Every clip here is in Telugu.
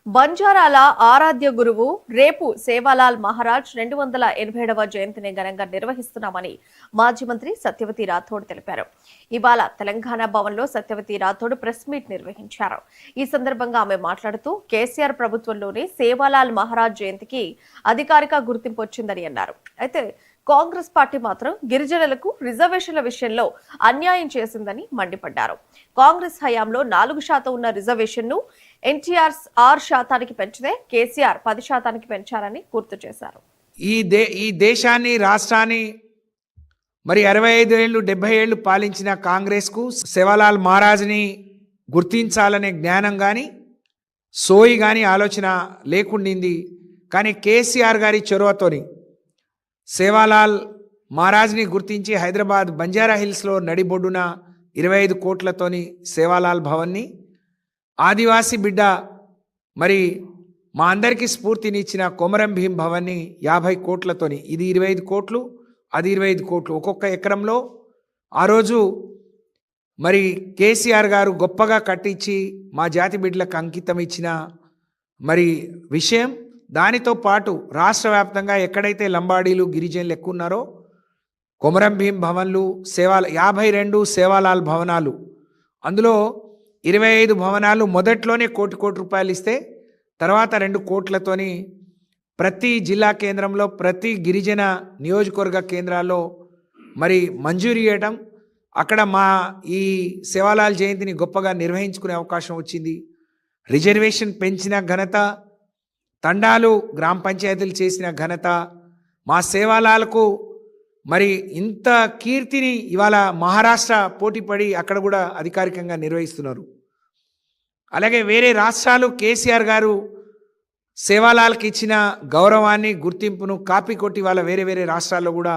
బంజారాల ఆరాధ్య గురువు రేపు సేవాలాల్ మహారాజ్ 287వ జయంతిని ఘనంగా నిర్వహిస్తున్నామని మాజీ మంత్రి సత్యవతి రాథోడ్ తెలిపారు. ఇవాళ తెలంగాణ భవన్లో సత్యవతి రాథోడ్ ప్రెస్ మీట్ నిర్వహించారు. ఈ సందర్భంగా ఆమె మాట్లాడుతూ కేసీఆర్ ప్రభుత్వంలోనే సేవాలాల్ మహారాజ్ జయంతికి అధికారిక గుర్తింపు వచ్చిందని అన్నారు. అయితే కాంగ్రెస్ పార్టీ మాత్రం గిరిజనులకు రిజర్వేషన్ల విషయంలో అన్యాయం చేసిందని మండిపడ్డారు. కాంగ్రెస్ హయాంలో 4% ఉన్న రిజర్వేషన్ను ఎన్టీఆర్ 6% పెంచితే కేసీఆర్ 10% పెంచారని గుర్తు చేశారు. ఈ దేశాన్ని రాష్ట్రాన్ని మరి 65 ఏళ్ళు 70 ఏళ్ళు పాలించిన కాంగ్రెస్కు సేవాలాల్ మహారాజ్ని గుర్తించాలనే జ్ఞానం కానీ సోయి కానీ ఆలోచన లేకుండింది. కానీ కేసీఆర్ గారి చొరవతోని సేవాలాల్ మహారాజ్ని గుర్తించి హైదరాబాద్ బంజారా హిల్స్లో నడిబొడ్డున 25 కోట్లతోని సేవాలాల్ భవన్ని ఆదివాసీ బిడ్డ మరి మా అందరికీ స్ఫూర్తినిచ్చిన కొమరం భీం భవన్ని 50 కోట్లతోని, ఇది 25 కోట్లు, అది 25 కోట్లు, ఒక్కొక్క ఎకరంలో ఆ రోజు మరి కేసీఆర్ గారు గొప్పగా కట్టించి మా జాతి బిడ్డలకు అంకితం ఇచ్చిన మరి విషయం. దానితో పాటు రాష్ట్ర వ్యాప్తంగా ఎక్కడైతే లంబాడీలు గిరిజనులు ఎక్కువ ఉన్నారో కొమరం భీం భవన్లు 52 సేవాలాల్ భవనాలు, అందులో 25 భవనాలు మొదట్లోనే కోటి రూపాయలు ఇస్తే తర్వాత 2 కోట్లతోని ప్రతి జిల్లా కేంద్రంలో ప్రతి గిరిజన నియోజకవర్గ కేంద్రాల్లో మరి మంజూరు చేయడం, అక్కడ మా ఈ సేవాలాల్ జయంతిని గొప్పగా నిర్వహించుకునే అవకాశం వచ్చింది. రిజర్వేషన్ పెంచిన ఘనత, తండాలు గ్రామ పంచాయతీలు చేసిన ఘనత, మా సేవాలాలకు మరి ఇంత కీర్తిని ఇవాళ మహారాష్ట్ర పోటీపడి అక్కడ కూడా అధికారికంగా నిర్వహిస్తున్నారు. అలాగే వేరే రాష్ట్రాలు కేసీఆర్ గారు సేవాలాల్కి ఇచ్చిన గౌరవాన్ని గుర్తింపును కాపీ కొట్టి వాళ్ళ వేరే రాష్ట్రాల్లో కూడా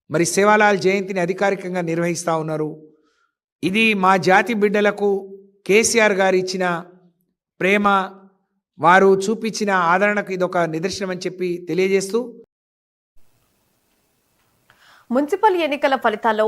మరి సేవాలాల్ జయంతిని అధికారికంగా నిర్వహిస్తూ ఉన్నారు. ఇది మా జాతి బిడ్డలకు కేసీఆర్ గారు ఇచ్చిన ప్రేమ, వారు చూపించిన ఆదరణకు ఇదొక నిదర్శనం అని చెప్పి తెలియజేస్తూ మున్సిపల్ ఎన్నికల ఫలితాల్లో